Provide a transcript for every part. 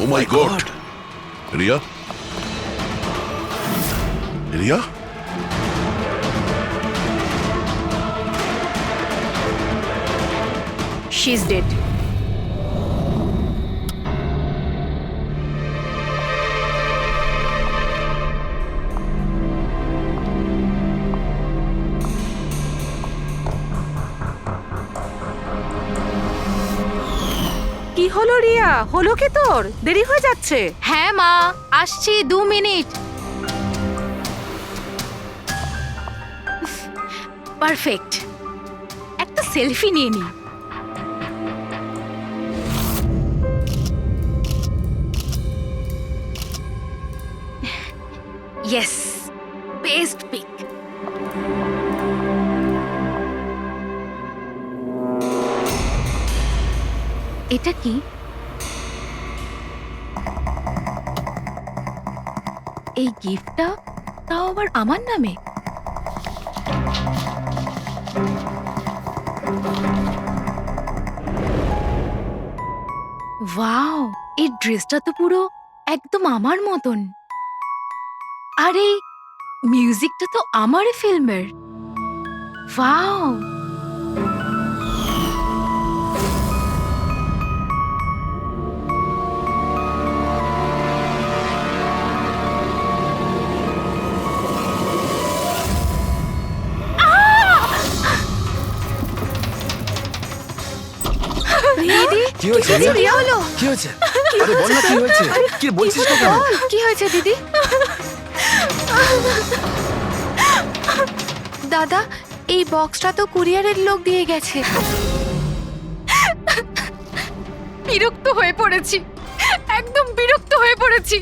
O my god, Riya, Riya, she is dead. কি হলো রিয়া? হলো কি তোর? দেরি হয়ে যাচ্ছে। হ্যাঁ মা, আসছি 2 মিনিট। পারফেক্ট, একটা সেলফি নিয়ে নি। Yes, best pic. এটা কি? এই গিফটটা তাও আবার আমার নামে। ওয়াও, এই ড্রেসটা তো পুরো একদম আমার মতন। আর এই মিউজিকটা তো আমারই ফিল্মের। ওয়াও, দিদি কি হয়েছে দিদি, রিয়া? কি হলো? কি হয়েছে? আরে বল না কি হয়েছে? কি বলছিস না কেন? কি হয়েছে দিদি? দাদা, এই বক্সটা তো কুরিয়ারের লোক দিয়ে গেছে। বিরক্ত হয়ে পড়েছি, একদম বিরক্ত হয়ে পড়েছি।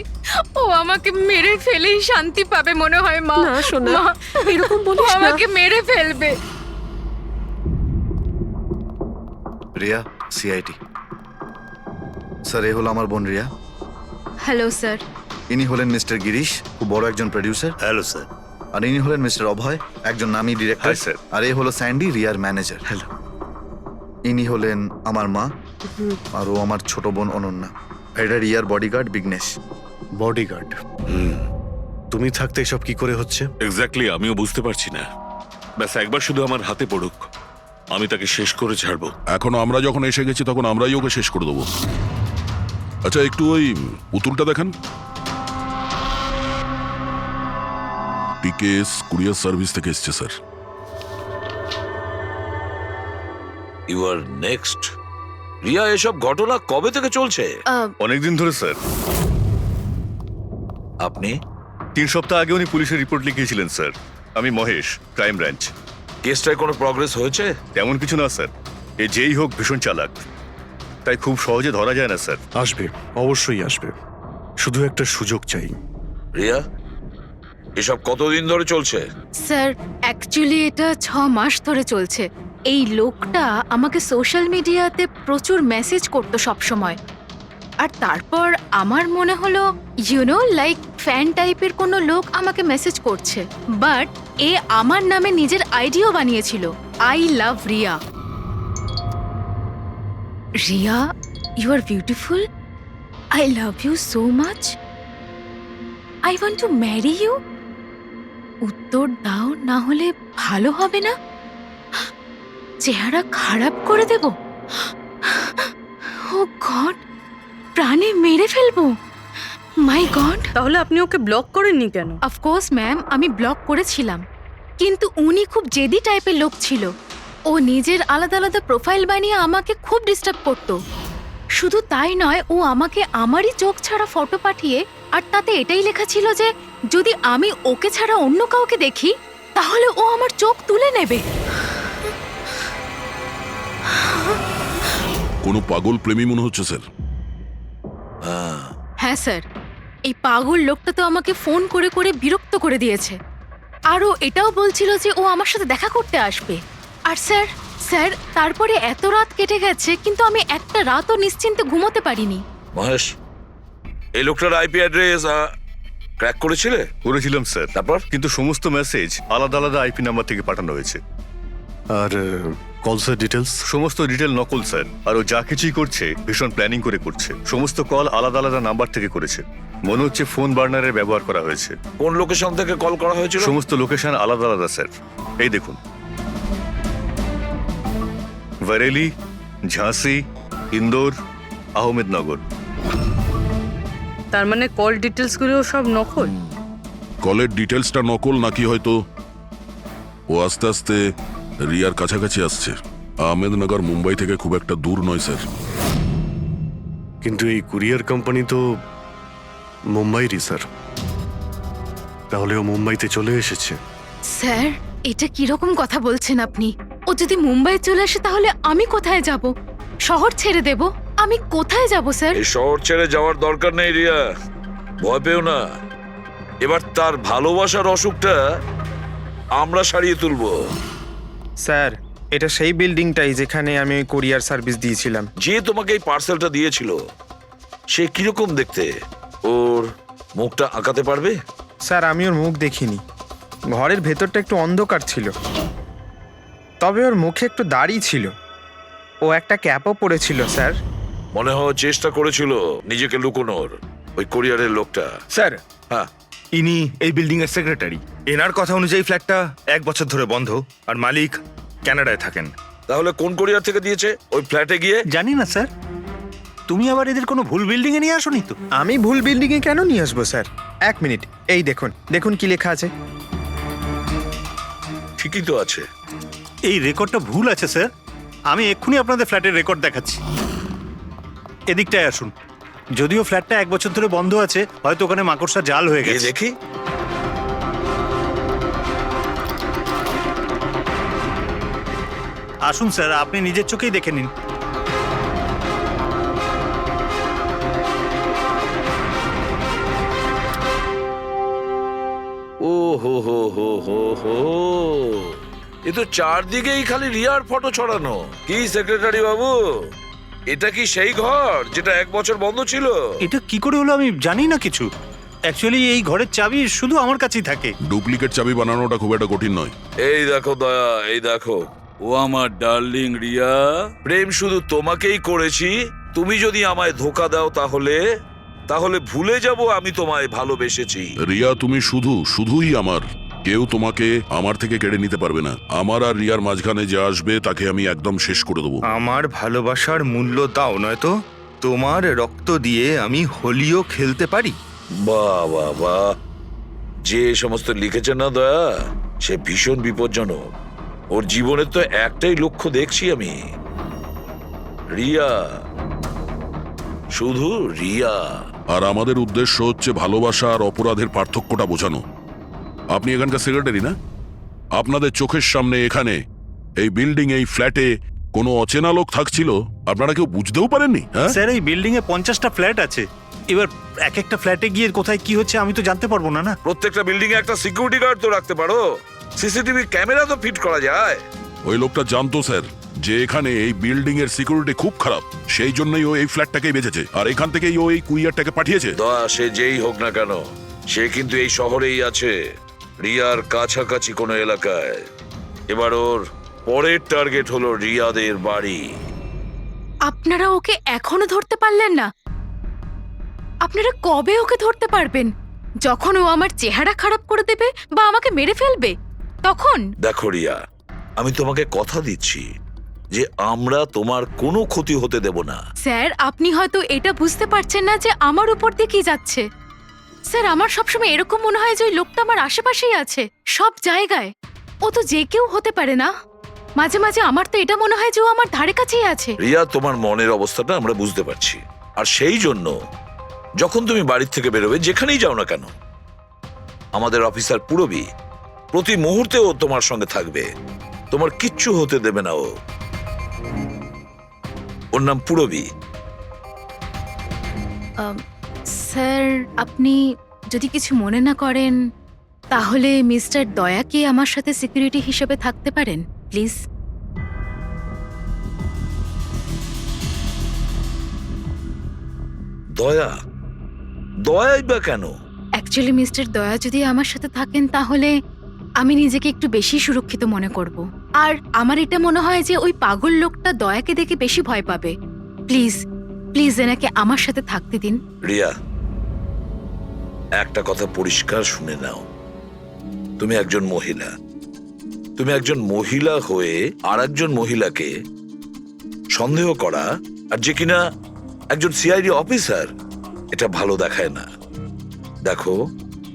ও আমাকে মেরে ফেলেই শান্তি পাবে মনে হয় মা। না সোনা, মা, এরকম ও বলিস না। আমাকে মেরে ফেলবে। রিয়া, সিআইটি। স্যার, এ হলো আমার বোন রিয়া। Hello sir. ইনি হলেন মিস্টার গিরিশ, খুব বড় একজন প্রডিউসার। Hello sir. আর ইনি হলেন মিস্টার অভয়, একজন নামী ডিরেক্টর। Hi, sir. আর এ হলো স্যান্ডি, রিয়ার ম্যানেজার। হ্যালো। ইনি হলেন আমার মা, আর ও আমার ছোট বোন অনন্যা। এটা রিয়ার বডিগার্ড বিঘ্নেশ। বডিগার্ড। তুমি থাকতে এসব কি করে হচ্ছে? এক্স্যাক্টলি আমিও বুঝতে পারছি না। ব্যাস একবার শুধু আমার হাতে পড়ুক, আমি তাকে শেষ করে ছাড়বো। এখনো আমরা যখন এসে গেছি তখন আমরাই ওকে শেষ করে দেবো। আচ্ছা, একটু ওই পুতুলটা দেখান। টিকেএস কুরিয়ার সার্ভিস থেকে এসছে sir. You are next. Riya, এসব ঘটনা কবে থেকে চলছে? অনেকদিন ধরে স্যার। আপনি 3 সপ্তাহ আগে উনি পুলিশের রিপোর্ট লিখিয়েছিলেন স্যার। আমি মহেশ, ক্রাইম ব্রাঞ্চ। কেসটায় কোনো প্রগ্রেস হয়েছে? তেমন কিছু না স্যার। এ যেই হোক ভীষণ চালাক, তাই খুব সহজে ধরা যায় না স্যার। আসবে, অবশ্যই আসবে, শুধু একটা সুযোগ চাই। রিয়া, এসব কতদিন ধরে চলছে? স্যার, অ্যাকচুয়ালি এটা 6 মাস ধরে চলছে। এই লোকটা আমাকে সোশ্যাল মিডিয়াতে প্রচুর মেসেজ করতো সব সময়। আর তারপর আমার মনে হলো লাইক ফ্যান টাইপের কোনো লোক আমাকে মেসেজ করছে। বাট এ আমার নামে নিজের আইডিও বানিয়েছিল, I love Riya. Riya, you are beautiful, I love you so much, I want to marry you. উত্তর দাও, না হলে ভালো হবে না। চেহারা খারাপ করে দেব। ও গড, প্রাণে মেরে ফেলবো। মাই গড। তাহলে আপনি ওকে ব্লক করেননি কেন? অফকোর্স ম্যাম, আমি ব্লক করেছিলাম, কিন্তু উনি খুব জেদি টাইপের লোক ছিল। ও নিজের আলাদা আলাদা প্রোফাইল বানিয়ে আমাকে খুব ডিস্টার্ব করতো। শুধু তাই নয়, ও আমাকে আমারই চোখ ছাড়া ফটো পাঠিয়ে, আর তাতে এটাই লেখা ছিল যে যদি আমি ওকে ছাড়া অন্য কাউকে দেখি তাহলে ও আমার চোখ তুলে নেবে। কোনো পাগল প্রেমী মনে হচ্ছে স্যার। হ্যাঁ স্যার, এই পাগল লোকটা তো আমাকে ফোন করে করে বিরক্ত করে দিয়েছে। আর ও এটাও বলছিল যে ও আমার সাথে দেখা করতে আসবে। আর স্যার স্যার তারপরে এত রাত কেটে গেছে, কিন্তু আমি একটা রাতও নিশ্চিন্তে ঘুমোতে পারিনি। মহেশ, এই লোকটার আইপি অ্যাড্রেস ক্র্যাক করেছিলে? করেছিলাম স্যার, তারপর? কিন্তু সমস্ত মেসেজ আলাদা আলাদা আইপি নাম্বার থেকে পাঠানো হয়েছে। আর কলসের ডিটেলস? সমস্ত ডিটেল নকল স্যার, আর ও যা কিছুই করছে ভীষণ প্ল্যানিং করে করছে। সমস্ত কল আলাদা আলাদা নাম্বার থেকে করেছে। মনে হচ্ছে ফোন বার্নারের ব্যবহার করা হয়েছে। কোন লোকেশন থেকে কল করা হয়েছিল? সমস্ত লোকেশন আলাদা আলাদা স্যার। এই দেখুন, বরেলি, ঝাঁসি, ইন্দোর, আহমেদনগর। তার মানে কল ডিটেলস গুলো সব নকল। কলের ডিটেলসটা নকল নাকি হয়তো ও আস্তে আস্তে রিয়ার কাছাকাছি আসছে। আহমেদনগর মুম্বাই থেকে খুব একটা দূর নয় স্যার। কিন্তু এই কুরিয়ার কোম্পানি তো মুম্বাইরই স্যার। তাহলে ও মুম্বাইতে চলে এসেছে। স্যার, এটা কিরকম কথা বলছেন আপনি? ও যদি মুম্বাই চলে আসে তাহলে আমি কোথায় যাব? শহর ছেড়ে দেব? আমি কোথায় যাব স্যার? এই শহর ছেড়ে যাওয়ার দরকার নেই রিয়া, ভয় পেও না। এবার তার ভালোবাসার অসুখটা আমরা সারিয়ে তুলবো। স্যার, এটা সেই বিল্ডিংটাই যেখানে আমি ওই কোরিয়ার সার্ভিস দিয়েছিলাম। যে তোমাকে এই পার্সেলটা দিয়েছিল সে কিরকম দেখতে? ওর মুখটা আঁকাতে পারবে? স্যার, আমি ওর মুখ দেখিনি। ঘরের ভেতরটা একটু অন্ধকার ছিল, তবে ওর মুখে একটু দাড়ি ছিল। ও একটা ক্যাপও পরেছিল স্যার। মনে হয় চেষ্টা করেছিল নিজেকে লুকোনোর, ওই কোরিয়ারের লোকটা। স্যার, হ্যাঁ, ইনি এই বিল্ডিং এর সেক্রেটারি। এনার কথা অনুযায়ী ফ্ল্যাটটা 1 বছর ধরে বন্ধ, আর মালিক কানাডায় থাকেন। তাহলে কোন কোরিয়ার থেকে দিয়েছে? ওই ফ্ল্যাটে গিয়ে? জানি না স্যার, তুমি আবার এদের কোনো ভুল বিল্ডিং এ নিয়ে আসোনি তো? আমি ভুল বিল্ডিংয়ে কেন নিয়ে আসবো স্যার? 1 মিনিট, এই দেখুন, দেখুন কি লেখা আছে। ঠিকই তো আছে। এই রেকর্ডটা ভুল আছে স্যার। আমি এক্ষুনি আপনাদের ফ্ল্যাটের রেকর্ড দেখাচ্ছি। এদিকটায় আসুন। যদিও ফ্ল্যাটটা 1 বছর ধরে বন্ধ আছে, হয়তো ওখানে মাকড়সা জাল হয়ে গিয়ে গেছে। দেখি। আসুন স্যার, আপনি নিজের চোখেই দেখে নিন। ও হো হো হো হো হো, এ তো চারদিকেই খালি রিয়ার ফটো ছড়ানো। কি সেক্রেটারি বাবু, এটা কি সেই ঘর যেটা 1 বছর বন্ধ ছিল? এটা কি করে হলো আমি জানি না কিছু। অ্যাকচুয়ালি এই ঘরের চাবি শুধু আমার কাছেই থাকে। ডুপ্লিকেট চাবি বানানোটা খুব একটা কঠিন নয়। এই দেখো দয়া, এই দেখো, ও আমার ডার্লিং রিয়া। প্রেম শুধু তোমাকেই করেছি। তুমি যদি আমায় ধোকা দাও তাহলে ভুলে যাব আমি তোমায় ভালোবেসেছি। রিয়া, তুমি শুধুই আমার। কেউ তোমাকে আমার থেকে কেড়ে নিতে পারবে না। আমার আর রিয়ার মাঝখানে যে আসবে তাকে আমি একদম শেষ করে দেবো। আমার ভালোবাসার মূল্য দাও, নয়তো তোমার রক্ত দিয়ে আমি হোলিও খেলতে পারি। বাহ বাহ বাহ, যে সমস্ত লিখেছে না দয়া, সে ভীষণ বিপজ্জনক। ওর জীবনের তো একটাই লক্ষ্য দেখছি আমি, রিয়া, শুধু রিয়া। আর আমাদের উদ্দেশ্য হচ্ছে ভালোবাসা আর অপরাধের পার্থক্যটা বোঝানো। আপনি এখানকার সেক্রেটারি না? আপনাদের চোখের সামনে এখানে এই বিল্ডিং, এই ফ্ল্যাটে কোনো অচেনা লোক থাকছিল, আপনারা কেউ বুঝতেও পারেননি? হ্যাঁ স্যার, এই বিল্ডিং এ 50টা ফ্ল্যাট আছে। এবার এক একটা ফ্ল্যাটে গিয়ে কোথায় কি হচ্ছে আমি তো জানতে পারবো না। প্রত্যেকটা বিল্ডিং এ একটা সিকিউরিটি গার্ড তো রাখতে পারো, সিসিটিভি ক্যামেরা তো ফিট করা যায়। ওই লোকটা জানতো স্যার যে এখানে এই বিল্ডিং এর সিকিউরিটি খুব খারাপ, সেই জন্যই ও এই ফ্ল্যাটটাকেই বেঁচেছে, আর এখান থেকেই ও এই কুরিয়ারটাকে পাঠিয়েছে। দয়া, সে যেই হোক না কেন, সে কিন্তু এই শহরেই আছে, রিয়ার কাছাকাছি কোনো এলাকায়। এবার ওর পরের টার্গেট হলো রিয়াদের বাড়ি। আপনারা ওকে এখনো ধরতে পারলেন না? আপনারা কবে ওকে ধরতে পারবেন? যখন ও আমার চেহারা খারাপ করে দেবে বা আমাকে মেরে ফেলবে তখন? দেখো রিয়া, আমি তোমাকে কথা দিচ্ছি যে আমরা তোমার কোনো ক্ষতি হতে দেব না। স্যার, আপনি হয়তো এটা বুঝতে পারছেন না যে আমার উপর দিয়ে কি যাচ্ছে। স্যার, আমার সবসময় এরকম মনে হয় যে ওই লোকটা আমার আশেপাশেই আছে, সব জায়গায়। ও তো যে কেউ হতে পারে না? মাঝে মাঝে আমার তো এটা মনে হয় যে ও আমার ধারে কাছেই আছে। রিয়া, তোমার মনের অবস্থাটা আমরা বুঝতে পারছি, আর সেই জন্য যখন তুমি বাড়ির থেকে বেরোবে, যেখানেই যাও না কেন, আমাদের অফিসার পুরবী প্রতি মুহূর্তে ও তোমার সঙ্গে থাকবে, তোমার কিচ্ছু হতে দেবে না। ওর নাম পুরবী। স্যার, আপনি যদি কিছু মনে না করেন তাহলে মিস্টার দয়াকে আমার সাথে সিকিউরিটি হিসেবে থাকতে পারেন প্লিজ। দয়া? দয়াই বা কেন? অ্যাকচুয়ালি মিস্টার দয়া যদি আমার সাথে থাকেন তাহলে আমি নিজেকে একটু বেশি সুরক্ষিত মনে করব। আর আমার এটা মনে হয় যে ওই পাগল লোকটা দয়াকে দেখে বেশি ভয় পাবে। প্লিজ প্লিজ এনাকে আমার সাথে থাকতে দিন। রিয়া, একটা কথা পরিষ্কার শুনে নাও, তুমি একজন মহিলা। তুমি একজন মহিলা হয়ে আর একজন মহিলাকে সন্দেহ করা, আর যে কিনা একজন সিআইডি অফিসার, এটা ভালো দেখায় না। দেখো,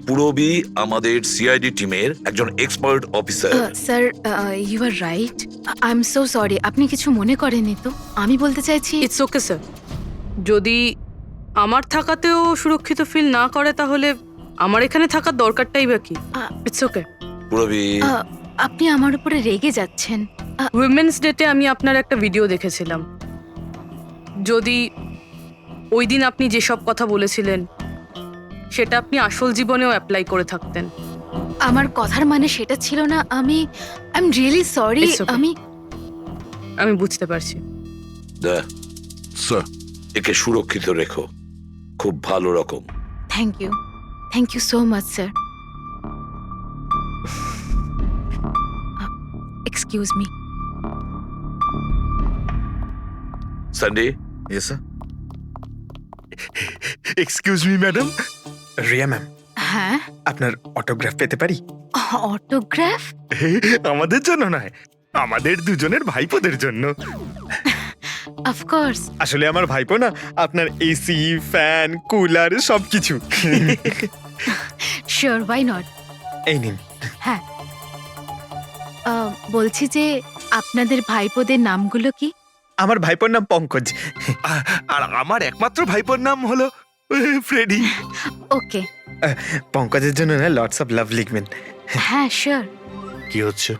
পুরবী আমাদের সিআইডি টিমের একজন expert officer. Sir, you are right. I am so sorry. আপনি কিছু মনে করেননি তো? আমি বলতে চাইছি ইটস ওকে স্যার। যদি আমার থাকাতেও সুরক্ষিত ফিল না করে তাহলে আমার এখানে থাকার দরকারটাই বা কি? It's okay. পুরবী, আপনি আমার উপরে রেগে যাচ্ছেন। উইমেন্স ডেতে আমি আপনার একটা ভিডিও দেখেছিলাম। যদি ওই দিন আপনি যেসব কথা বলেছিলেন সেটা আপনি আসল জীবনেও অ্যাপ্লাই করে থাকতেন। আমার কথার মানে সেটা ছিল না। I am really sorry. It's okay. আমি বুঝতে পারছি। স্যার, একে সুরক্ষিত রেখো, খুব ভালো রকম। Thank you so much sir. Excuse me. Sunday, yes sir. Excuse me madam. Riya ma'am, হ্যাঁ, আপনার অটোগ্রাফ পেতে পারি? অটোগ্রাফ? আমাদের জন্য নয়, আমাদের দুজনের ভাইপোদের জন্য। অফকোর্স। আসলে আমার ভাইপো না আপনার এসি, ফ্যান, কুলার সবকিছু। Sure, why not. এই নিন। হ্যাঁ, বলছি যে আপনাদের ভাইপোদের নামগুলো কি? আমার ভাইপোর নাম পঙ্কজ, আর আমার একমাত্র ভাইপোর নাম হলো ফ্রেডি। ওকে। পঙ্কজের জন্য না লটস অফ লাভ লিখবেন। হ্যাঁ, শিওর। কি হচ্ছে?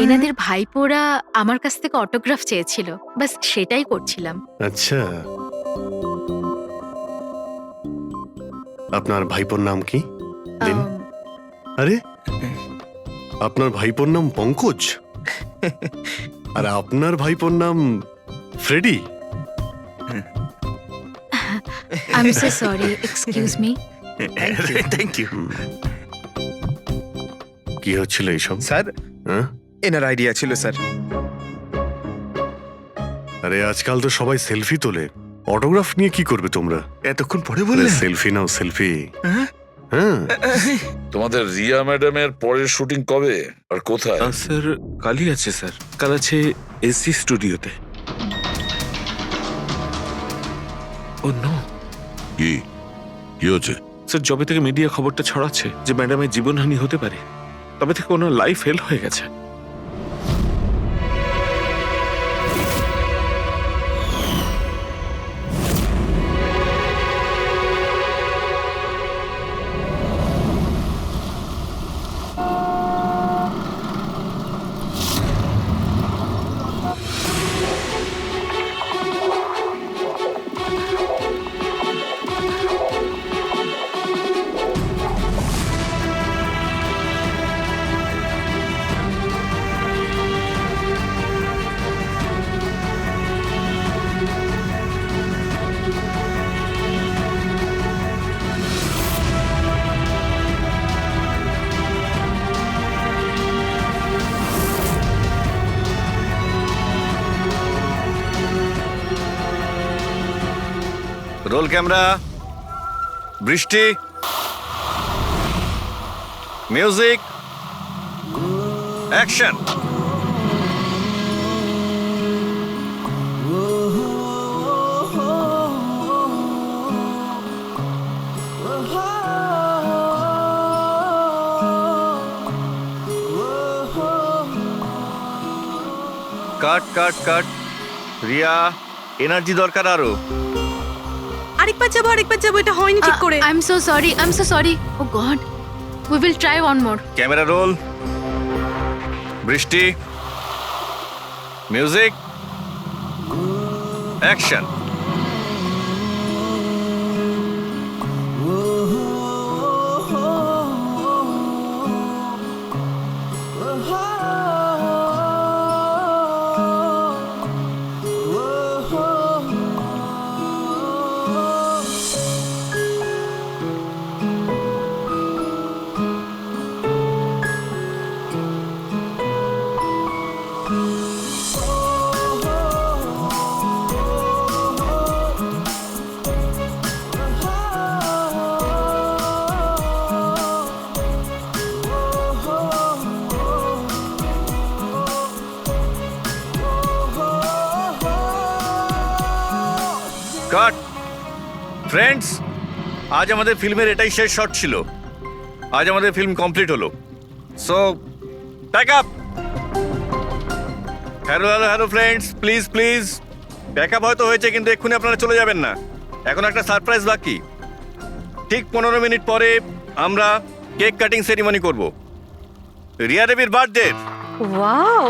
এনাদের ভাইপোরা আমার কাছ থেকে অটোগ্রাফ চেয়েছিল, বাস সেটাই করছিলাম। আচ্ছা, আপনার ভাইপোর নাম কি? দিন। আরে, আপনার ভাইপোর নাম পঙ্কজ আর আপনার ভাইপোর নাম Freddy? I am so sorry, excuse me. Thank you. কি হচ্ছিল এইসব? স্যার, হ্যাঁ? এনার আইডিয়া ছিল স্যার। আরে আজকাল তো সবাই সেলফি তোলে, অটোগ্রাফ নিয়ে কি করবে তোমরা? এতক্ষণ পরে বললেন? সেলফি নাও, সেলফি। হ্যাঁ, তোমাদের রিয়া ম্যাডামের পরের শুটিং কবে আর কোথায়? স্যার, কালই আছে স্যার। কাল আছে এসি স্টুডিওতে। ও নো কি কি হচ্ছে? স্যার, যবে থেকে মিডিয়া খবরটা ছড়াচ্ছে যে ম্যাডামের জীবনহানি হতে পারে, তবে থেকে ওনার লাইফ ফেল হয়ে গেছে। রোল ক্যামেরা, বৃষ্টি, music, action. Cut cut cut. Riya, energy দরকার আরো। আরেকবার যাবো, এটা হয়নি ঠিক করে। I am so sorry. Oh god, we will try one more. Camera roll, বৃষ্টি, মিউজিক, অ্যাকশন। কাট ফ্রেন্ডস, আজ আমাদের ফিল্মের এটাই শেষ শট ছিল। আজ আমাদের ফিল্ম কমপ্লিট হলো। So pack up. Hello hello hello friends, please please pack up হয়তো হয়েছে, কিন্তু এক্ষুনি আপনারা চলে যাবেন না। এখন একটা সারপ্রাইজ বাকি। ঠিক 15 মিনিট পরে আমরা কেক কাটিং সেরিমনি করব রিয়া দেবীর birthday. Wow,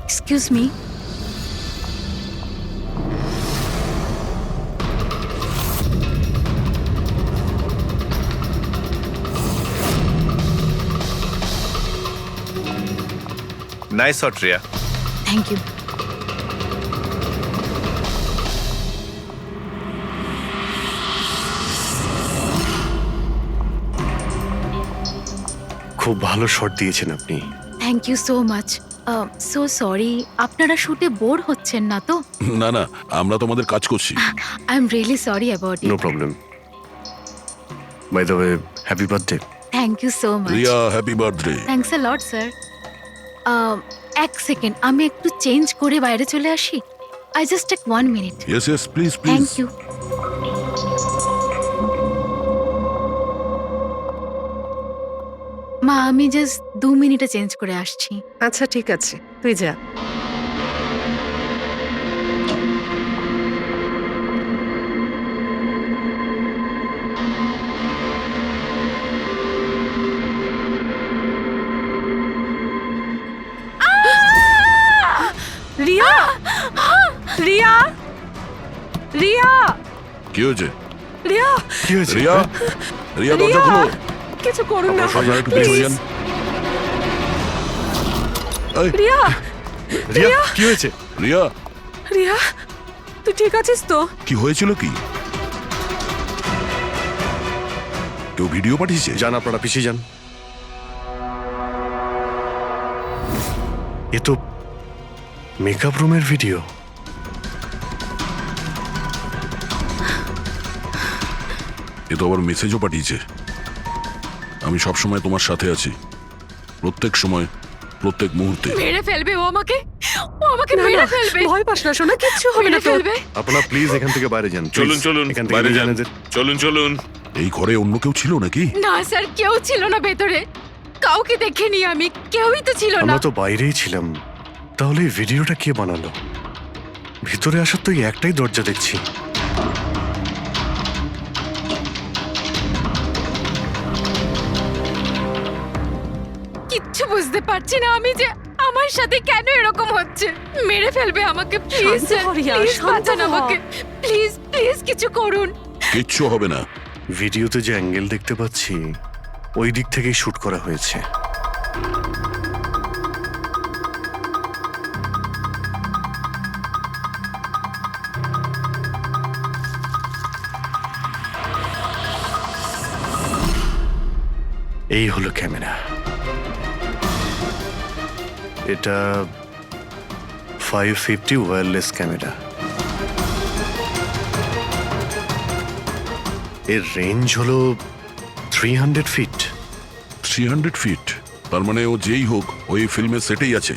excuse me, nice shot Riya. Thank you. খুব ভালো শট দিয়েছেন আপনি। Thank you so much. So sorry, আপনারা শুটে বোর হচ্ছেন না তো? না না, আমরা তোমাদের কাজ করছি। I am really sorry about no it. Problem. By the way, happy birthday. Thank you so much. Riya, happy birthday. Thanks a lot sir. এক সেকেন্ড, আমি একটু চেঞ্জ করে বাইরে চলে আসি। I just take 1 minute. Yes yes, please please. Thank you. মা, আমি just 2 মিনিটে চেঞ্জ করে আসছি। আচ্ছা ঠিক আছে, তুই যা। রিয়া, রিয়া, রিয়া, কি হয়েছে? রিয়া, কি হয়েছে? রিয়া, রিয়া দরজা খুলো। কিছু করুন না, আপনারা একটু পিছনে যান। এই, রিয়া, রিয়া, কি হয়েছে? রিয়া, রিয়া, তুই ঠিক আছিস তো? কি হয়েছিল কি? কেউ ভিডিও পাঠিয়েছে? যান, আপনারা পিছিয়ে যান। এ তো মেকআপ রুমের ভিডিও। এ তো আবার মেসেজও পাঠিয়েছে। আমি সব সময় তোমার সাথে আছি, প্রত্যেক সময়, প্রত্যেক মুহূর্তে। মেরে ফেলবে ও আমাকে, ও আমাকে মেরে ফেলবে। ভয় পাস না সোনা, কিচ্ছু হবে না মেরে তোর। ফেলবে। আপনারা প্লিজ এখান থেকে বাইরে যান। please। চলুন চলুন, এখান থেকে বাইরে যান। এদের। চলুন চলুন। এই ঘরে অন্য কেউ ছিল নাকি? না স্যার, কেউ ছিল না ভেতরে। কাউকে দেখিনি আমি, কেউই তো ছিল না। আমরা তো বাইরেই ছিলাম। তাহলে এই ভিডিওটা কে বানালো? ভিতরে আসার তো এই একটাই দরজা দেখছি। কিচ্ছু বুঝতে পারছি না আমি যে আমার সাথে কেন এরকম হচ্ছে। মেরে ফেলবে আমাকে, প্লিজ শান্ত হ রিয়া, প্লিজ শান্ত বাঁচান হ। আমাকে, প্লিজ প্লিজ কিছু করুন। কিচ্ছু হবে না। ভিডিওতে যে অ্যাঙ্গেল দেখতে পাচ্ছি, ওই দিক থেকেই শুট করা হয়েছে। এই হলো ক্যামেরা। এটা 550 ওয়্যারলেস ক্যামেরা। এর রেঞ্জ হলো 300 ফিট। 300 ফিট? তার মানে ও যেই হোক ওই ফিল্মের সেটেই আছে।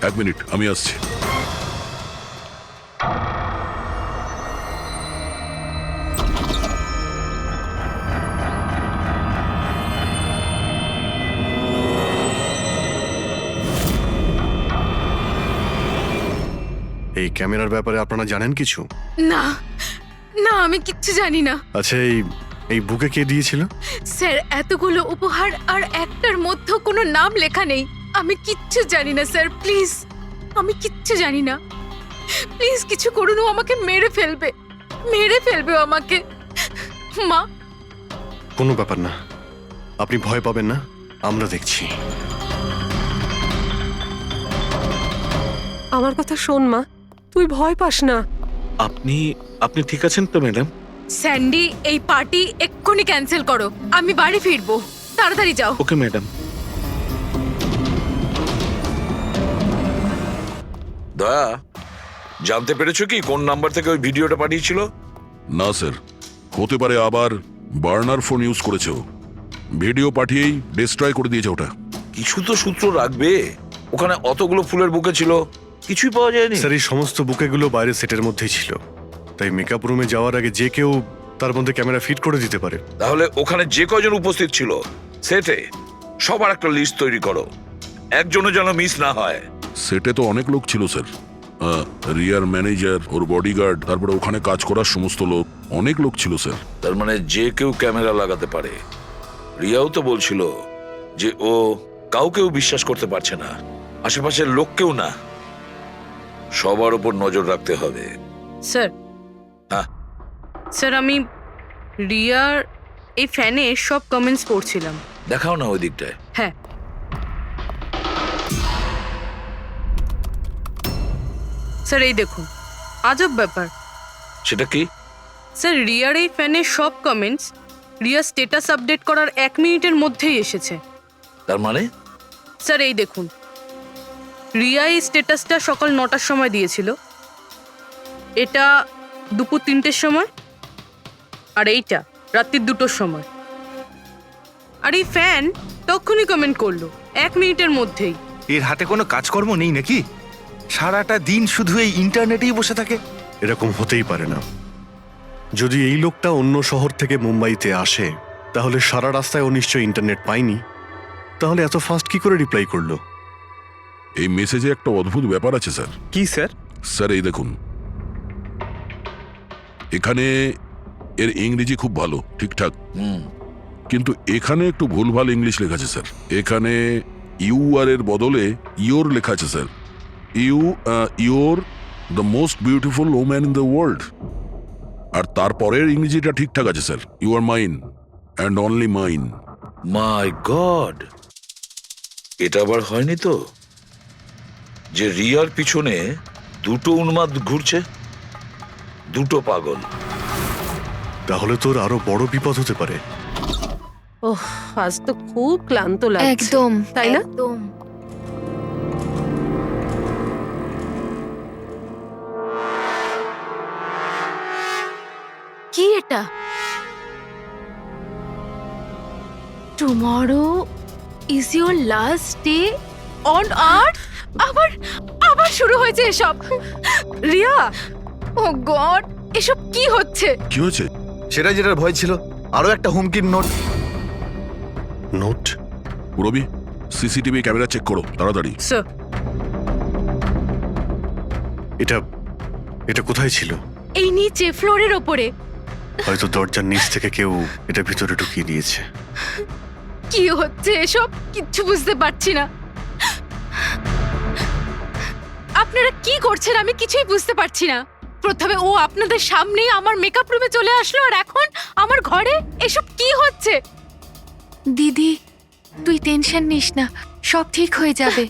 1 মিনিট, আমি আসছি। এই ক্যামেরার ব্যাপারে আপনারা জানেন কিছু? না না, আমি কিচ্ছু জানি না আচ্ছা, এই বুকে কে দিয়েছিল? স্যার। এতগুলো উপহার আর একটার মধ্যে কোনো নাম লেখা নেই। আমি কিচ্ছু জানি না স্যার, প্লিজ। আমি কিচ্ছু জানি না, প্লিজ কিছু করুন। ও আমাকে মেরে ফেলবে, মেরে ফেলবে ও আমাকে। মা, কোনো ব্যাপার না, আপনি ভয় পাবেন না, আমরা দেখছি। আমার কথা শোন মা, তুই ভয় পাস না। আপনি ঠিক আছেন তো ম্যাডাম? স্যান্ডি, এই পার্টি এক্ষুনি ক্যান্সেল করো। আমি বাড়ি ফিরবো, তাড়াতাড়ি যাও। Okay madam. দয়া, জানতে পেরেছো কি কোন নাম্বার থেকে ওই ভিডিওটা পাঠিয়েছিল? না স্যার, হতে পারে আবার বার্নার ফোন ইউজ করেছে ও। ভিডিও পাঠিয়েই ডিস্ট্রয় করে দিয়েছে ওটা। কিছু তো সূত্র রাখবে। ওখানে অতগুলো ফুলের বুকে ছিল, কিছুই পাওয়া যায়নি। স্যার, এই সমস্ত বুকেগুলো বাইরে সেটের মধ্যেই ছিল, তাই মেকআপ রুমে যাওয়ার আগে যে কেউ তার মধ্যে ক্যামেরা ফিট করে দিতে পারে। তাহলে ওখানে যে কজন উপস্থিত ছিল সেটে সবার একটা লিস্ট তৈরি করো, একজনও যেন মিস না হয়। সেটে তো অনেক লোক ছিল স্যার, রিয়ার ম্যানেজার, ওর বডিগার্ড, তারপরে ওখানে কাজ করার সমস্ত লোক, অনেক লোক ছিল স্যার। তার মানে যে কেউ ক্যামেরা লাগাতে পারে। রিয়াও তো বলছিল যে ও কাউকেও বিশ্বাস করতে পারছে না, আশেপাশের লোককেও না। সবার উপর নজর রাখতে হবে। স্যার, হ্যাঁ স্যার আমি রিয়ার এই ফ্যানে সব কমেন্টস পড়ছিলাম। দেখাও না ওই দিকটায়। হ্যাঁ স্যার, এই দেখুন, আজব ব্যাপার। সেটা কি? স্যার, রিয়ার এই ফ্যানের সব কমেন্টস রিয়ার স্ট্যাটাস আপডেট করার 1 মিনিটের মধ্যেই এসেছে। তার মানে? স্যার এই দেখুন, রিয়া এই স্ট্যাটাসটা সকাল 9টার সময় দিয়েছিল, এটা দুপুর 3টের সময়, আর এইটা রাত্রি 2টোর সময়। আর এই ফ্যান তখনই কমেন্ট করলো 1 মিনিটের মধ্যেই। এর হাতে কোনো কাজকর্ম নেই নাকি? সারাটা দিন শুধু এই ইন্টারনেটেই বসে থাকে। এরকম হতেই পারে না। যদি এই লোকটা অন্য শহর থেকে মুম্বাইতে আসে, তাহলে সারা রাস্তায় ও নিশ্চয়ই ইন্টারনেট পায়নি। তাহলে এত ফাস্ট কি করে রিপ্লাই করলো? এই মেসেজে একটা অদ্ভুত ব্যাপার আছে স্যার। কি স্যার? স্যার এই দেখুন, এখানে এর ইংরেজি খুব ভালো, ঠিকঠাক, কিন্তু এখানে একটু ভুলভাল ইংলিশ লেখা আছে স্যার। এখানে ইউ আর এর বদলে ইয়োর লেখা আছে sir. Your the most beautiful woman in the world. আর তারপরের ইংরেজিটা ঠিকঠাক আছে sir, you are mine and only mine. My god, এটা আবার হয়নি তো যে রিয়ার পিছনে দুটো উন্মাদ ঘুরছে, দুটো পাগল। তাহলে তোর আরো বড় বিপদ হতে পারে। ওহ, আজ তো খুব ক্লান্ত লাগছে। একদম, তাই না? একদম। কি এটা? Tomorrow is your last day on earth? আবার শুরু হয়েছে এসব। রিয়া, ও গড, এসব কি হচ্ছে? কি হয়েছে? সেটা যেটার ভয় ছিল, আরো একটা হুমকির নোট। নোট? রবি, সিসিটিভি ক্যামেরা চেক করো তাড়াতাড়ি। স্যার, এটা কোথায় ছিল? এই নিচে ফ্লোরের ওপরে। হয়তো দরজার নিচ থেকে কেউ এটা ভিতরে ঢুকিয়ে দিয়েছে। কি হচ্ছে এসব? কিচ্ছু বুঝতে পারছি না। আপনারা কি করছেন আমি কিছুই বুঝতে পারছি না। প্রথমে ও আপনাদের সামনেই আমার মেকআপ রুমে চলে আসলো, আর এখন আমার ঘরে এসব কি হচ্ছে? দিদি, তুই টেনশন নিস না, সব ঠিক হয়ে যাবে।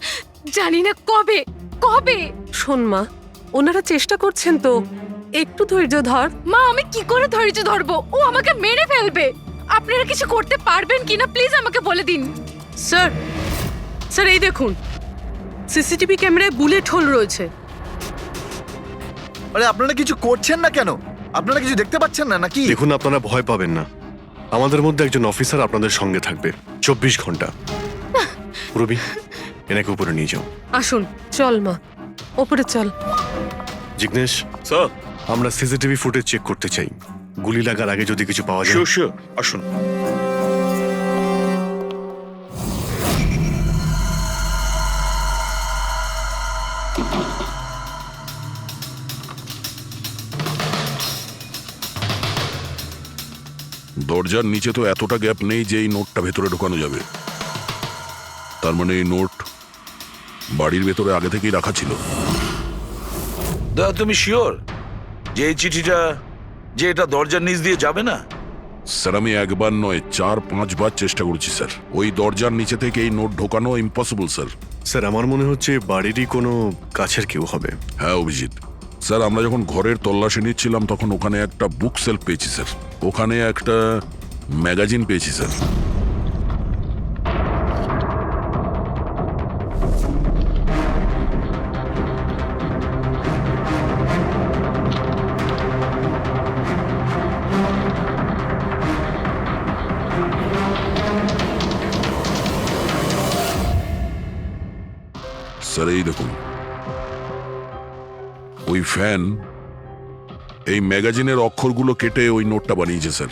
জানি না কবে কবে। শোন মা, ওনারা চেষ্টা করছেন তো, একটু ধৈর্য ধর। মা, আমি কি করে ধৈর্য ধরবো? ও আমাকে মেরে ফেলবে। আপনারা কিছু করতে পারবেন কিনা প্লিজ আমাকে বলে দিন। স্যার, স্যার এই দেখুন, সিসিটিভি ক্যামেরায় বুলেট হোল রয়েছে। আরে আপনারা কিছু করছেন না কেন? আপনারা কিছু দেখতে পাচ্ছেন না নাকি? দেখুন, আপনারা ভয় পাবেন না। আমাদের মধ্যে একজন অফিসার আপনাদের সঙ্গে থাকবে 24 ঘন্টা। রবি, এনাকে উপরে নিয়ে যাও। আসুন। চল মা, ওপরে চল। জিগ্নেশ স্যার, আমরা সিসিটিভি ফুটেজ চেক করতে চাই। গুলি লাগার আগে যদি কিছু পাওয়া যায়। শিওর শিওর, আসুন। দরজার নিচে তো এতটা গ্যাপ নেই যে এই নোটটা ভেতরে ঢোকানো যাবে। তার মানে এই নোট বাড়ির ভেতরে আগে থেকেই রাখা ছিল। দাদা, তুমি শিওর যে এই চিঠিটা যে এটা দরজার নিচ দিয়ে যাবে না? স্যার, আমি একবার নয় 4-5 বার চেষ্টা করেছি স্যার। ওই দরজার নিচে থেকে এই নোট ঢোকানো ইম্পসিবল স্যার। স্যার, আমার মনে হচ্ছে বাড়িরই কোনো কাছের কেউ হবে। হ্যাঁ অভিজিৎ স্যার, আমরা যখন ঘরের তল্লাশি নিচ্ছিলাম তখন ওখানে একটা বুক সেলফ পেয়েছি স্যার। ওখানে একটা ম্যাগাজিন পেয়েছি স্যার। এই দেখুন, ওই ফ্যান এই ম্যাগাজিনের অক্ষরগুলো কেটে ওই নোটটা বানিয়েছে স্যার।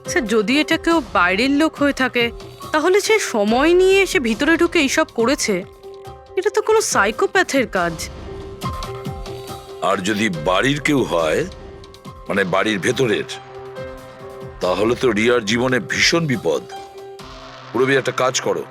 স্যার যদি এটা কেউ বাইরের লোক হয়ে থাকে তাহলে সে সময় নিয়ে এসে ভিতরে ঢুকে এইসব করেছে, এটা তো কোনো সাইকোপ্যাথের কাজ। আর যদি বাড়ির কেউ হয়, মানে বাড়ির ভেতরের, তাহলে তো রিয়ার জীবনে ভীষণ বিপদ। পুরবি একটা কাজ করো,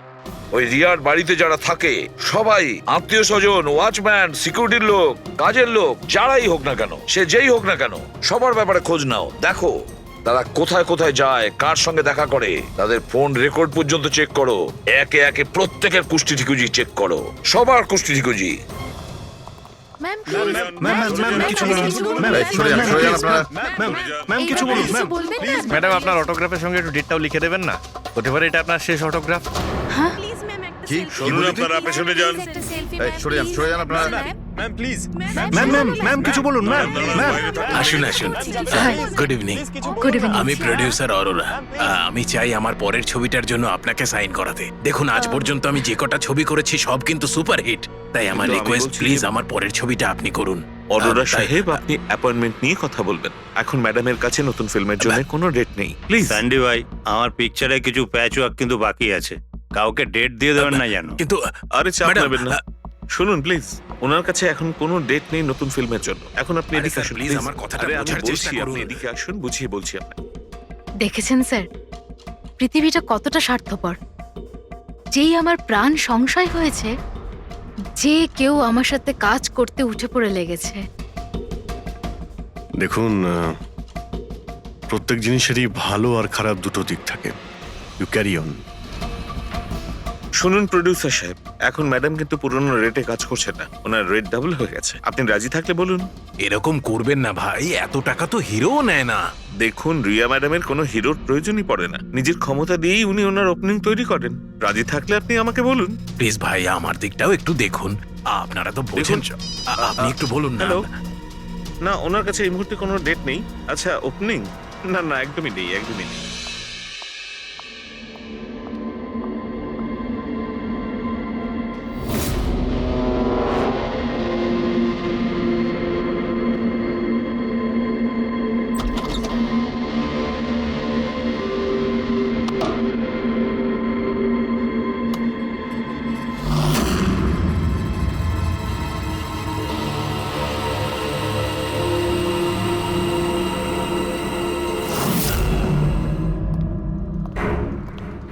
ওই রিয়ার বাড়িতে যারা থাকে সবাই আত্মীয় স্বজন, ওয়াচম্যান, সিকিউরিটির লোক, কাজের লোক, যারাই হোক না কেন, সে যেই হোক না কেন, সবার ব্যাপারে খোঁজ নাও। দেখো তারা কোথায় কোথায় যায়, কার সঙ্গে দেখা করে, তাদের ফোন রেকর্ড পর্যন্ত চেক করো। একে একে প্রত্যেকের কুষ্টি ঠিকুজি চেক করো, সবার কুষ্টি ঠিকুজি। ম্যাম ম্যাম কিছু বলুন ম্যাম। বলবেন না? ম্যাডাম আপনার অটোগ্রাফের সঙ্গে একটু ডেটটাও লিখে দেবেন না? হতে পারে এটা আপনার শেষ অটোগ্রাফ। কি শুনুন, আপনারা পেছনে যান। সরে যান আপনারা। ম্যাম কিছু বলুন ম্যাম। আসুন আসুন। Good evening. Good evening. আমি প্রডিউসার অরোরা। আমি চাই আমার পরের ছবিটার জন্য আপনাকে সাইন করাতে। দেখুন আজ পর্যন্ত আমি যে কটা ছবি করেছি সব কিন্তু সুপারহিট, তাই আমার কিন্তু আমি রিকোয়েস্ট বলছি- প্লিজ আমার পরের ছবিটা আপনি করুন। অরোরা তাই- সাহেব, আপনি অ্যাপয়েন্টমেন্ট নিয়ে কথা বলবেন। এখন ম্যাডামের কাছে নতুন ফিল্মের জন্য কোনো ডেট নেই, প্লিজ। স্যান্ডি ভাই, আমার পিকচারে কিছু প্যাচ ওয়ার্ক কিন্তু বাকি আছে, কাউকে ডেট দিয়ে দেবেন না জানো। কিন্তু আরে চাপ ম্যাডাম, নেবেন না। শুনুন প্লিজ, ওনার কাছে এখন কোনো ডেট নেই নতুন ফিল্মের জন্য। এখন আপনি আরে এদিকে স্যার, আসুন প্লিজ, প্লিজ। আমার কথাটা আরে আমি বোঝার চেষ্টা বলছি, আপনি করুন। এদিকে আসুন, বুঝিয়ে বলছি আপনাকে। দেখেছেন স্যার, পৃথিবীটা কতটা স্বার্থপর। যেই আমার প্রাণ সংশয় হয়েছে, যে কেউ আমার সাথে কাজ করতে উঠে পড়ে লেগেছে। দেখুন, প্রত্যেক জিনিসেরই ভালো আর খারাপ দুটো দিক থাকে। You carry on. শুনুন প্রডিউসার সাহেব, এখন ম্যাডাম কিন্তু পুরনো রেটে কাজ করছে না, ওনার রেট ডাবল হয়ে গেছে। আপনি রাজি থাকলে বলুন। এরকম করবেন না ভাই, এত টাকা তো হিরোও নেয় না। দেখুন, রিয়া ম্যাডামের কোনো হিরোর প্রয়োজনই পড়ে না, নিজের ক্ষমতা দিয়েই উনি ওনার ওপেনিং তৈরি করেন। রাজি থাকলে আপনি আমাকে বলুন। প্লিজ ভাই, আমার দিকটাও একটু দেখুন। আপনারা তো বোঝেন। আপনি একটু বলুন না। হ্যালো, না ওনার কাছে এই মুহূর্তে কোনো ডেট নেই। আচ্ছা, ওপেনিং? না না, একদমই নেই, একদমই নেই।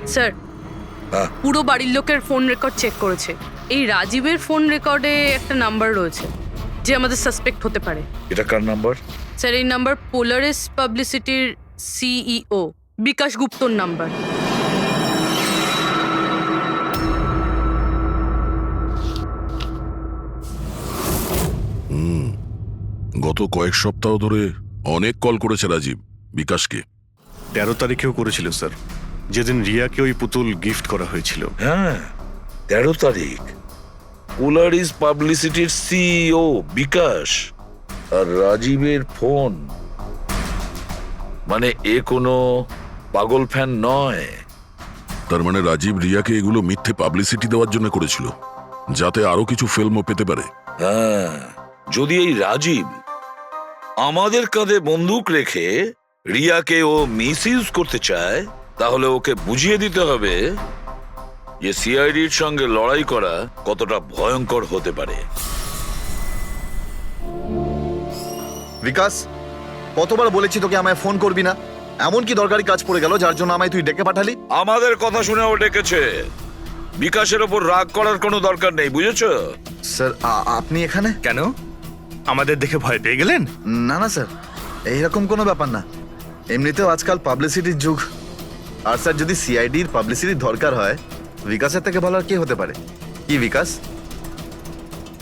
স্যার, হ্যাঁ। পুরো বাড়ির লোকের ফোন রেকর্ড চেক করেছে। এই রাজীবের ফোন রেকর্ডে একটা নাম্বার রয়েছে যে আমাদের সাসপেক্ট হতে পারে। এটা কার নাম্বার? স্যার এই নাম্বার পোলারিস পাবলিসিটির সিইও বিকাশ গুপ্তর নাম্বার। গত কয়েক সপ্তাহ ধরে অনেক কল করেছে রাজীব বিকাশকে। 13 তারিখেও করেছিল স্যার, যেদিন রিয়াকে ওই পুতুল গিফট করা হয়েছিল। হ্যাঁ, 13 তারিখ। পোলারিস পাবলিসিটির সিইও বিকাশ আর রাজীবের ফোন, মানে এ কোনো পাগল ফ্যান নয়। তার মানে রাজীব রিয়াকে এগুলো মিথ্যে পাবলিসিটি দেওয়ার জন্য করেছিল, যাতে আরো কিছু ফিল্মও পেতে পারে। হ্যাঁ, যদি এই রাজীব আমাদের কাঁধে বন্দুক রেখে রিয়াকে ও মিসইউজ করতে চায়, তাহলে ওকে বুঝিয়ে দিতে হবে যে সিআইডির সঙ্গে লড়াই করা কতটা ভয়ঙ্কর হতে পারে। বিকাশ, কতবার বলেছি তোকে আমায় ফোন করবি না? এমন কি দরকারি কাজ পড়ে গেল যার জন্য আমায় তুই ডেকে পাঠালি? আমাদের কথা শুনে ও ডেকেছে। বিকাশের ওপর রাগ করার কোনো দরকার নেই, বুঝেছো? স্যার, আপনি এখানে কেন, আমাদের দেখে ভয় পেয়ে গেলেন? না না স্যার, এইরকম কোনো ব্যাপার না। এমনিতেও আজকাল পাবলিসিটির যুগ। আর স্যার, যদি সিআইডির পাবলিসিটির দরকার হয়, বিকাশের থেকে ভালো আর কে হতে পারে? কি বিকাশ?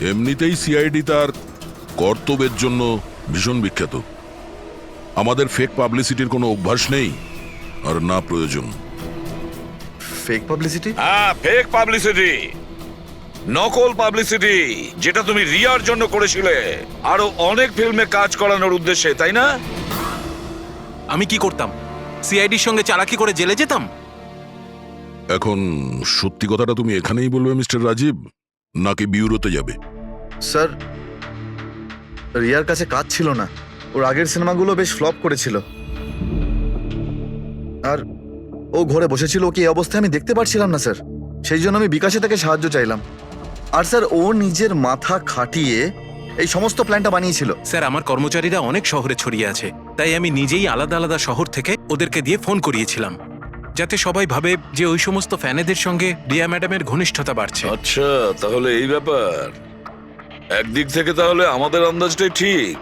এমনিতেই সিআইডি তার কর্তব্যের জন্য ভীষণ বিখ্যাত। আমাদের ফেক পাবলিসিটির কোনো অভ্যাস নেই, আর না প্রয়োজন। Fake publicity? হ্যাঁ, ফেক পাবলিসিটি, নকল পাবলিসিটি, যেটা তুমি রিয়ার জন্য করেছিলে আরো অনেক ফিল্মে কাজ করানোর উদ্দেশ্যে, তাই না? আমি কি করতাম? সিআইডির সঙ্গে চালাকি করে জেলে যেতাম? এখন সত্যি কথাটা তুমি এখানেই বলবে মিস্টার রাজীব, নাকি বিউরোতে যাবে? স্যার, রিয়ার কাছে কাজ ছিল না। ওর আগের সিনেমাগুলো বেশ ফ্লপ করেছিল, আর ও ঘরে বসেছিল। ওকে এই অবস্থায় আমি দেখতে পারছিলাম না স্যার, সেই জন্য আমি বিকাশে থেকে সাহায্য চাইলাম। আর স্যার, ও নিজের মাথা খাটিয়ে এই সমস্ত প্ল্যানটা বানিয়েছিল। স্যার, আমার কর্মচারীরা অনেক শহরে ছড়িয়ে আছে, তাই আমি নিজেই আলাদা আলাদা শহর থেকে ওদেরকে দিয়ে ফোন করিয়েছিলাম, যাতে সবাই ভাবে যে ওই সমস্ত ফ্যানেদের সঙ্গে রিয়া ম্যাডামের ঘনিষ্ঠতা বাড়ছে। আচ্ছা, তাহলে এই ব্যাপার। একদিক থেকে তাহলে আমাদের আন্দাজটাই ঠিক,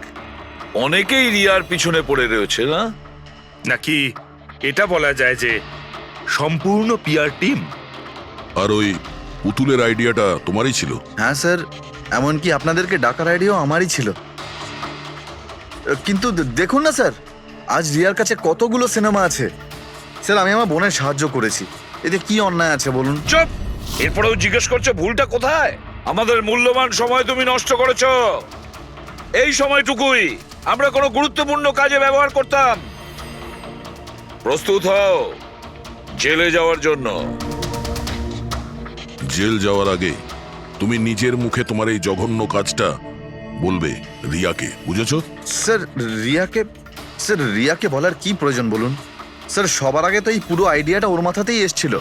অনেকেই রিয়ার পিছনে পড়ে রয়েছে না? নাকি এটা বলা যায় যে সম্পূর্ণ পিআর টিম? আর ওই পুতুলের আইডিয়াটা তোমারই ছিল? হ্যাঁ স্যার, এমনকি আপনাদেরকে ডাকার আইডিয়াও আমারই ছিল। কিন্তু দেখুন না স্যার, আজ রিয়ার কাছে কতগুলো সিনেমা আছে। স্যার, আমি আমার বোনের সাহায্য করেছি, এতে কি অন্যায় আছে বলুন? চুপ! এরপরেও জিজ্ঞেস করছো ভুলটা কোথায়? আমাদের মূল্যবান সময় তুমি নষ্ট করেছো। এই সময়টুকুই আমরা কোনো গুরুত্বপূর্ণ কাজে ব্যবহার করতাম। প্রস্তুত হও জেলে যাওয়ার জন্য। জেল যাওয়ার আগে তুমি নিজের মুখে তোমার এই জঘন্য কাজটা বলবে রিয়াকে, বুঝেছো? স্যার, রিয়াকে বলার কি প্রয়োজন বলুন? স্যার, সবার আগে তো এই পুরো আইডিয়াটা ওর মাথাতেই এসেছিল।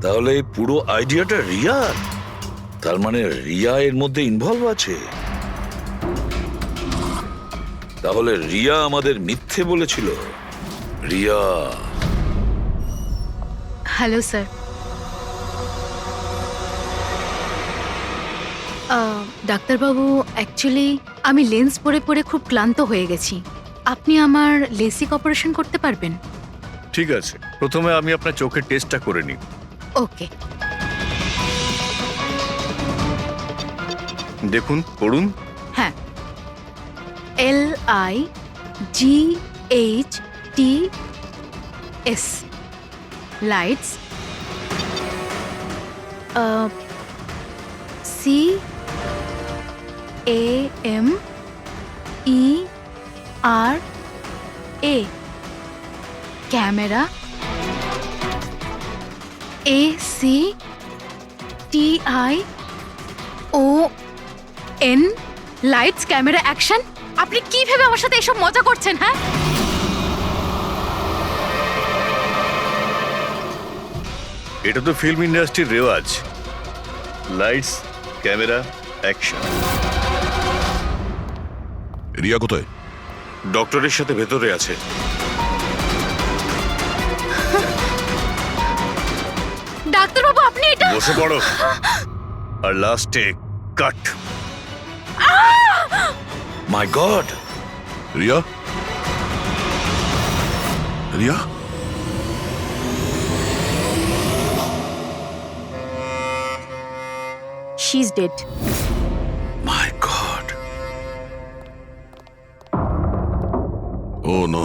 তাহলে এই পুরো আইডিয়াটা রিয়ার? তার মানে রিয়া এর মধ্যে ইনভলভ আছে। তাহলে রিয়া আমাদের মিথ্যে বলেছিল। রিয়া। Hello sir. ডাক্তারবাবু, অ্যাকচুয়ালি আমি লেন্স পরে পরে খুব ক্লান্ত হয়ে গেছি। আপনি আমার লেসিক অপারেশন করতে পারবেন? ঠিক আছে, প্রথমে আমি আপনার চোখের টেস্টটা করে নিই। ওকে। দেখুন, পড়ুন। হ্যাঁ, LIGHTS lights, CAMERA camera, ACTION lights, camera, action. আপনি কি ভেবে আমার সাথে এসব মজা করছেন? হ্যাঁ, এটা তো ফিল্ম ইন্ডাস্ট্রির রেওয়াজ। Lights, camera, action. রিয়া কোথায়? ডক্টরের সাথে ভেতরে আছে। ডাক্তারবাবু, আপনি এটা বসে পড়ো। আর লাস্টে cut. My god! Riya? Riya? She is dead. My god! Oh no.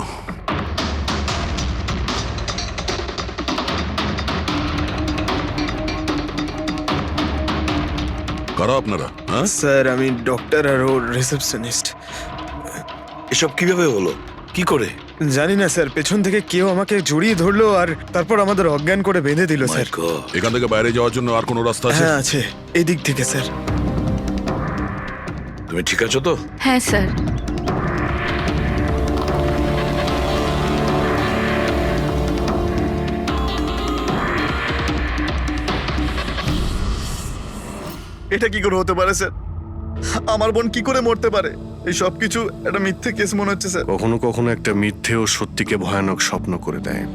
কারা আপনারা? হ্যাঁ স্যার, আমি ডক্টর আর ওর রিসেপশনিস্ট। এসব কিভাবে হলো? কি করে? জানি না স্যার, পেছন থেকে কেউ আমাকে জড়িয়ে ধরলো আর তারপর আমাদের অজ্ঞান করে বেঁধে দিল My স্যার। God! এখান থেকে বাইরে যাওয়ার জন্য আর কোনো রাস্তা আছে? হ্যাঁ আছে, এদিক থেকে স্যার। তুমি ঠিক আছো তো? হ্যাঁ স্যার। এটা কি করে হতে পারে স্যার? আমার বোন কি করে মরতে পারে? এই সব কিছু একটা মিথ্যে কেস মনে হচ্ছে স্যার। কখনো কখনো একটা মিথ্যে ও সত্যিকে ভয়ানক স্বপ্ন করে দেয়।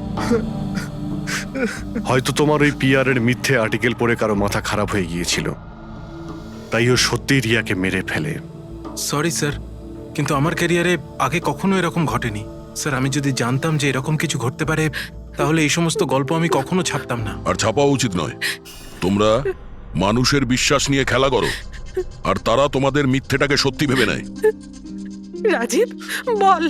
হয়তো তোমার ওই পিআর এর মিথ্যে আর্টিকেল পড়ে কারো মাথা খারাপ হয়ে গিয়েছিল, তাই ও সত্যি রিয়াকে মেরে ফেলে। সরি স্যার, কিন্তু আমার ক্যারিয়ারে আগে কখনো এরকম ঘটেনি। স্যার, আমি যদি জানতাম যে এরকম কিছু ঘটতে পারে, তাহলে এই সমস্ত গল্প আমি কখনো ছাপতাম না। আর ছাপাও উচিত নয়। তোমরা মানুষের বিশ্বাস নিয়ে খেলা করো, আর তারা তোমাদের মিথ্যেটাকে সত্যি ভেবে নেয়। রাজীব, বল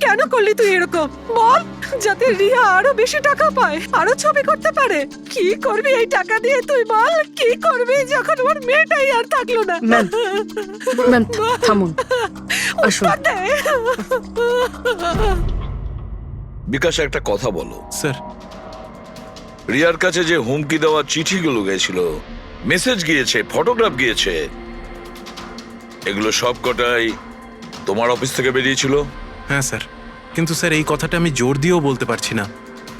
কেন করলি তুই এরকম? বল, যাতে রিয়া আরো বেশি টাকা পায়, আরো ছবি করতে পারে। কি করবি এই টাকা দিয়ে তুই? বল, কি করবি যখন ওর মেয়েটাই আর থাকলো না? ম্যাম, থামুন, আসুন। উত্তর দে। বিকাশ, একটা কথা বলো। স্যার, রিয়ার কাছে যে হুমকি দেওয়া চিঠিগুলো গেছিল, মেসেজ গিয়েছে, ফটোগ্রাফ গিয়েছে, এগুলো সব কটাই তোমার অফিস থেকে বেরিয়েছিল? হ্যাঁ স্যার, কিন্তু স্যার এই কথাটা আমি জোর দিয়েও বলতে পারছি না।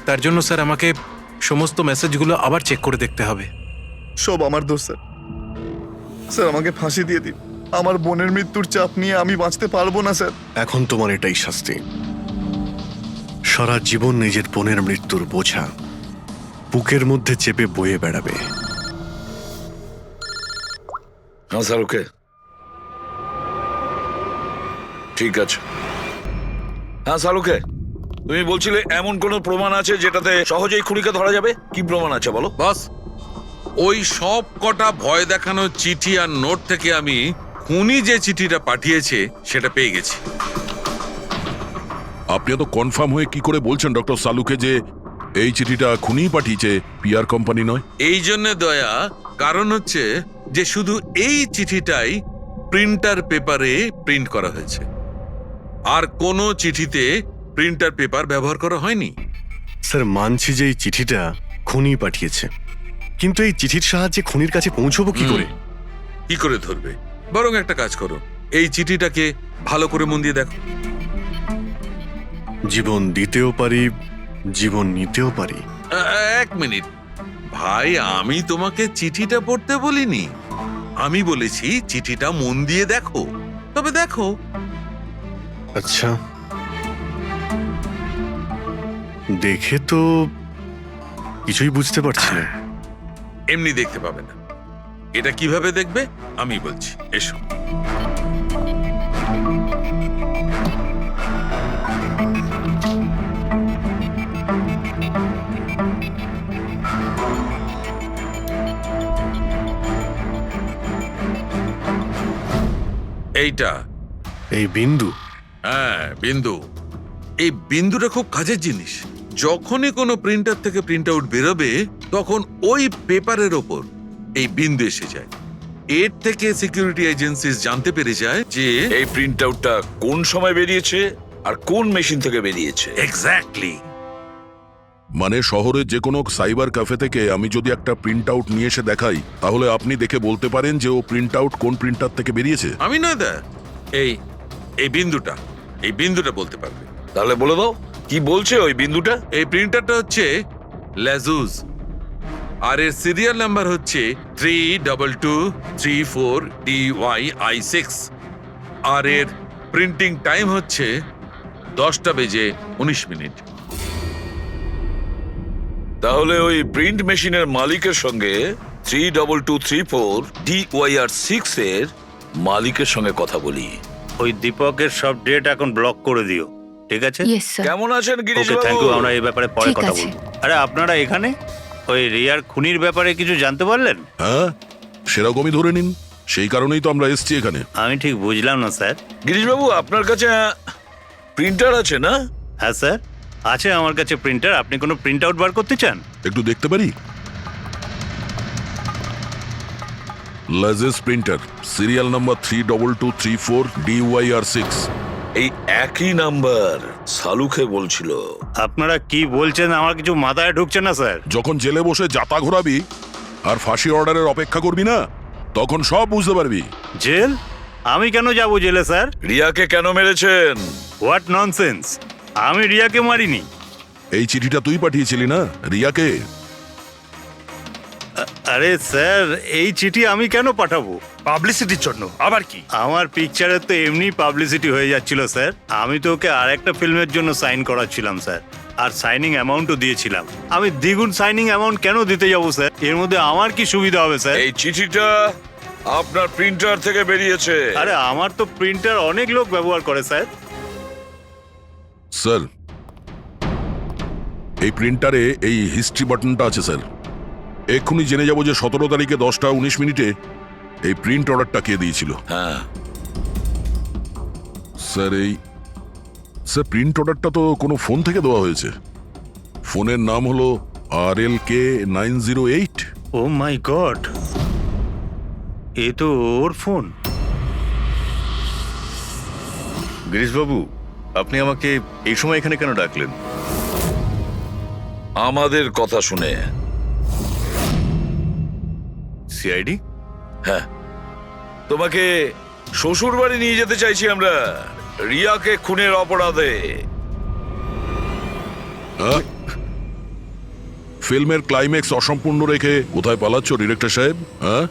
তার জন্য স্যার আমাকে সমস্ত মেসেজগুলো আবার চেক করে দেখতে হবে। সব আমার দোষ স্যার। স্যার আমাকে ফাঁসি দিয়ে দিন। আমার বোনের মৃত্যুর চাপ নিয়ে আমি বাঁচতে পারবো না স্যার। এখন তোমার এটাই শাস্তি। সারা জীবন নিজের বোনের মৃত্যুর বোঝা বুকের মধ্যে চেপে বয়ে বেড়াবে। হ্যাঁ স্যার, ওকে, ঠিক আছে। হ্যাঁ স্যার, ওকে। তুমি বলছিলে এমন কোনো প্রমাণ আছে যেটাতে সহজেই খুনিকে ধরা যাবে? কি প্রমাণ আছে বলো? বস, ওই সব কটা ভয় দেখানো চিঠি আর নোট থেকে আমি খুনি যে চিঠিটা পাঠিয়েছে সেটা পেয়ে গেছি। আপনি তো কনফার্ম হয়ে কি করে বলছেন ডক্টর সালুকে যে এই চিঠিটা খুনি পাঠিয়েছে, পিআর কোম্পানি নয়? এই জন্য দয়া, কারণ হচ্ছে যে শুধু এই চিঠিটাই প্রিন্টার পেপারে প্রিন্ট করা হয়েছে, আর কোনো চিঠিতে প্রিন্টার পেপার ব্যবহার করা হয়নি। স্যার, মানছি যে এই চিঠিটা খুনি পাঠিয়েছে, কিন্তু এই চিঠির সাহায্যে খুনির কাছে পৌঁছবো কি করে? কি করে ধরবে? বরং একটা কাজ করো, এই চিঠিটাকে ভালো করে মন দিয়ে দেখো। জীবন দিতেও পারি, জীবন নিতেও পারি। এক মিনিট ভাই, আমি তোমাকে চিঠিটা পড়তে বলিনি, আমি বলেছি চিঠিটা মন দিয়ে দেখো। তবে দেখো। আচ্ছা, দেখে তো কিছুই বুঝতে পারছি না। এমনি দেখতে পাবে না, এটা কিভাবে দেখবে আমি বলছি, এসো। এইটা এই বিন্দু? হ্যাঁ, বিন্দু। এই বিন্দুটা খুব কাজের জিনিস। যখনই কোনো প্রিন্টার থেকে প্রিন্ট আউট বেরোবে তখন ওই পেপারের ওপর এই বিন্দু এসে যায়। এর থেকে সিকিউরিটি এজেন্সিস জানতে পেরে যায় যে এই প্রিন্ট আউটটা কোন সময় বেরিয়েছে আর কোন মেশিন থেকে বেরিয়েছে। এক্স্যাক্টলি। মানে শহরের যে কোনো সাইবার ক্যাফে থেকে আমি যদি একটা প্রিন্ট আউট নিয়ে এসে দেখাই, তাহলে আপনি দেখে বলতে পারেন যে ও প্রিন্ট আউট কোন প্রিন্টার থেকে বেরিয়েছে? আমি না দা, এই এই বিন্দুটা বলতে পারবে। তাহলে বলে দাও, কি বলছে ওই বিন্দুটা? এই প্রিন্টারটা হচ্ছে লেজুস, আর এর সিরিয়াল নাম্বার হচ্ছে 32234DYI6, আর এর প্রিন্টিং টাইম হচ্ছে 10:19। তাহলে ওই প্রিন্ট মেশিনের মালিকের সঙ্গে 32234DYR6 এর মালিকের সঙ্গে কথা বলি। ওই দীপকের সব ডেট এখন ব্লক করে দিও, ঠিক আছে? Yes sir. কেমন আছেন গিরিশ ওকে, থ্যাংক বাবু? ইউ। আমরা এই ব্যাপারে পরে ঠিক কথা আছে। বলবো। আরে আপনারা এখানে ওই রিয়ার খুনির ব্যাপারে কিছু জানতে পারলেন? হ্যাঁ, সেরকমই ধরে নিন, সেই কারণেই তো আমরা এসছি এখানে। আমি ঠিক বুঝলাম না স্যার। গিরিশ বাবু, আপনার কাছে প্রিন্টার আছে না? হ্যাঁ স্যার, আছে আমার কাছে প্রিন্টার। আপনি কোনো প্রিন্ট আউট বার করতে চান? একটু দেখতে পারি? লাজেস প্রিন্টার, সিরিয়াল নাম্বার 32234DYR6। এই একই নাম্বার সালুকে বলছিল। আপনারা কি বলছেন আমার কিছু মাথায় ঢুকছে না স্যার। যখন জেলে বসে জাতা ঘোরাবি আর ফাঁসি অর্ডারের অপেক্ষা করবি না, তখন সব বুঝতে পারবি। জেল? আমি কেন যাব জেলে স্যার? রিয়াকে কেন মেরেছেন? What nonsense! আমি রিয়াকে মারিনি। এই চিঠিটা তুই পাঠিয়েছিলি না রিয়াকে? আরে স্যার, এই চিঠি আমি কেন পাঠাবো? পাবলিসিটির জন্য। আবার কি? আমার পিকচারের তো এমনি পাবলিসিটি হয়ে যাচ্ছিল স্যার। আমি তো ওকে আর একটা ফিল্মের জন্য সাইন করাচ্ছিলাম স্যার, আর সাইনিং অ্যামাউন্টও দিয়েছিলাম। আমি দ্বিগুণ সাইনিং অ্যামাউন্ট কেন দিতে যাবো স্যার? এর মধ্যে আমার কি সুবিধা হবে স্যার? এই চিঠিটা আপনার প্রিন্টার থেকে বেরিয়েছে। আরে আমার তো প্রিন্টার অনেক লোক ব্যবহার করে স্যার। স্যার, এই প্রিন্টারে এই হিস্ট্রি বাটনটা আছে স্যার। এক্ষুনি জেনে যাব যে 17 তারিখে 10:19 এই প্রিন্ট অর্ডারটা কে দিয়েছিল। হ্যাঁ স্যার, স্যার প্রিন্ট অর্ডারটা তো কোনো ফোন থেকে দেওয়া হয়েছে। ফোনের নাম হলো RLK908। ও মাই গড, এ তো ওর ফোন। গিরিশ বাবু, আপনি আমাকে এই সময় এখানে কেন ডাকলেন? আমাদের কথা শুনে সিআইডি? হ্যাঁ, তোমাকে শ্বশুর বাড়ি নিয়ে যেতে চাইছি আমরা, রিয়াকে খুনের অপরাধে। হ্যাঁ? ফিল্মের ক্লাইম্যাক্স অসম্পূর্ণ রেখে কোথায় পালাচ্ছ ডিরেক্টর সাহেব? হ্যাঁ,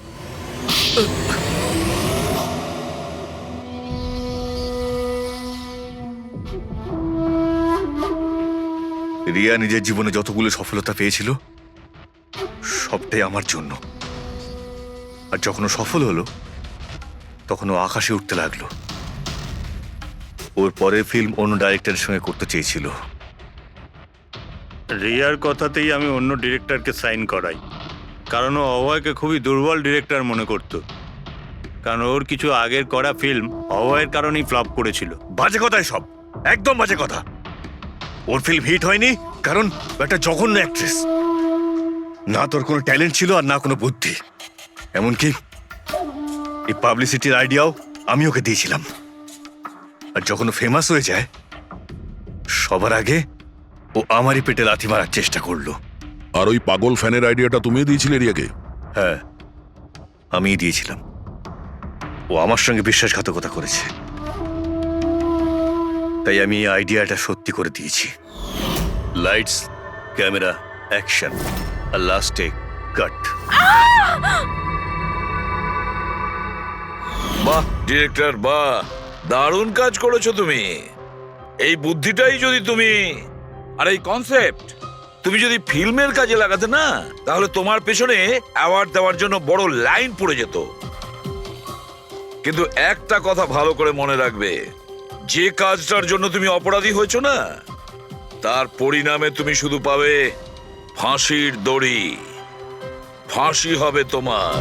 রিয়া নিজের জীবনে যতগুলো সফলতা পেয়েছিল সবটাই আমার জন্য। আর যখন ও সফল হলো তখন ও আকাশে উঠতে লাগলো। ওর পরের ফিল্ম অন্য ডাইরেক্টরের সঙ্গে করতে চেয়েছিল। রিয়ার কথাতেই আমি অন্য ডিরেক্টরকে সাইন করাই, কারণ ও অভয়কে খুবই দুর্বল ডিরেক্টর মনে করত। কারণ ওর কিছু আগের করা ফিল্ম অভয়ের কারণেই ফ্লপ করেছিল। বাজে কথা সব, একদম বাজে কথা। ওর ফিল্ম হিট হয়নি কারণ ও একটা জঘন্য অ্যাক্ট্রেস। না তোর কোনো ট্যালেন্ট ছিল আর না কোনো বুদ্ধি। এমনকি এই পাবলিসিটির আইডিয়াও আমি ওকে দিয়েছিলাম। আর যখন ও ফেমাস হয়ে যায় সবার আগে ও আমারই পেটে লাথি মারার চেষ্টা করলো। আর ওই পাগল ফ্যানের আইডিয়াটা তুমি দিয়েছিলে রিয়াকে? হ্যাঁ, আমিই দিয়েছিলাম। ও আমার সঙ্গে বিশ্বাসঘাতকতা করেছে, তাই আমি এই আইডিয়াটা সত্যি করে দিয়েছি। লাইটস, ক্যামেরা, অ্যাকশন, আর লাস্টে কাট। বাহ ডিরেক্টর, বাহ, দারুণ কাজ করেছো তুমি। এই বুদ্ধিটাই যদি তুমি আর এই কনসেপ্ট তুমি যদি ফিল্মের কাজে লাগাতে না, তাহলে তোমার পেছনে অ্যাওয়ার্ড দেওয়ার জন্য বড় লাইন পড়ে যেত। কিন্তু একটা কথা ভালো করে মনে রাখবে, যে কাজটার জন্য তুমি অপরাধী হয়েছো না, তার পরিণামে তুমি শুধু পাবে ফাঁসির দড়ি। ফাঁসি হবে তোমার।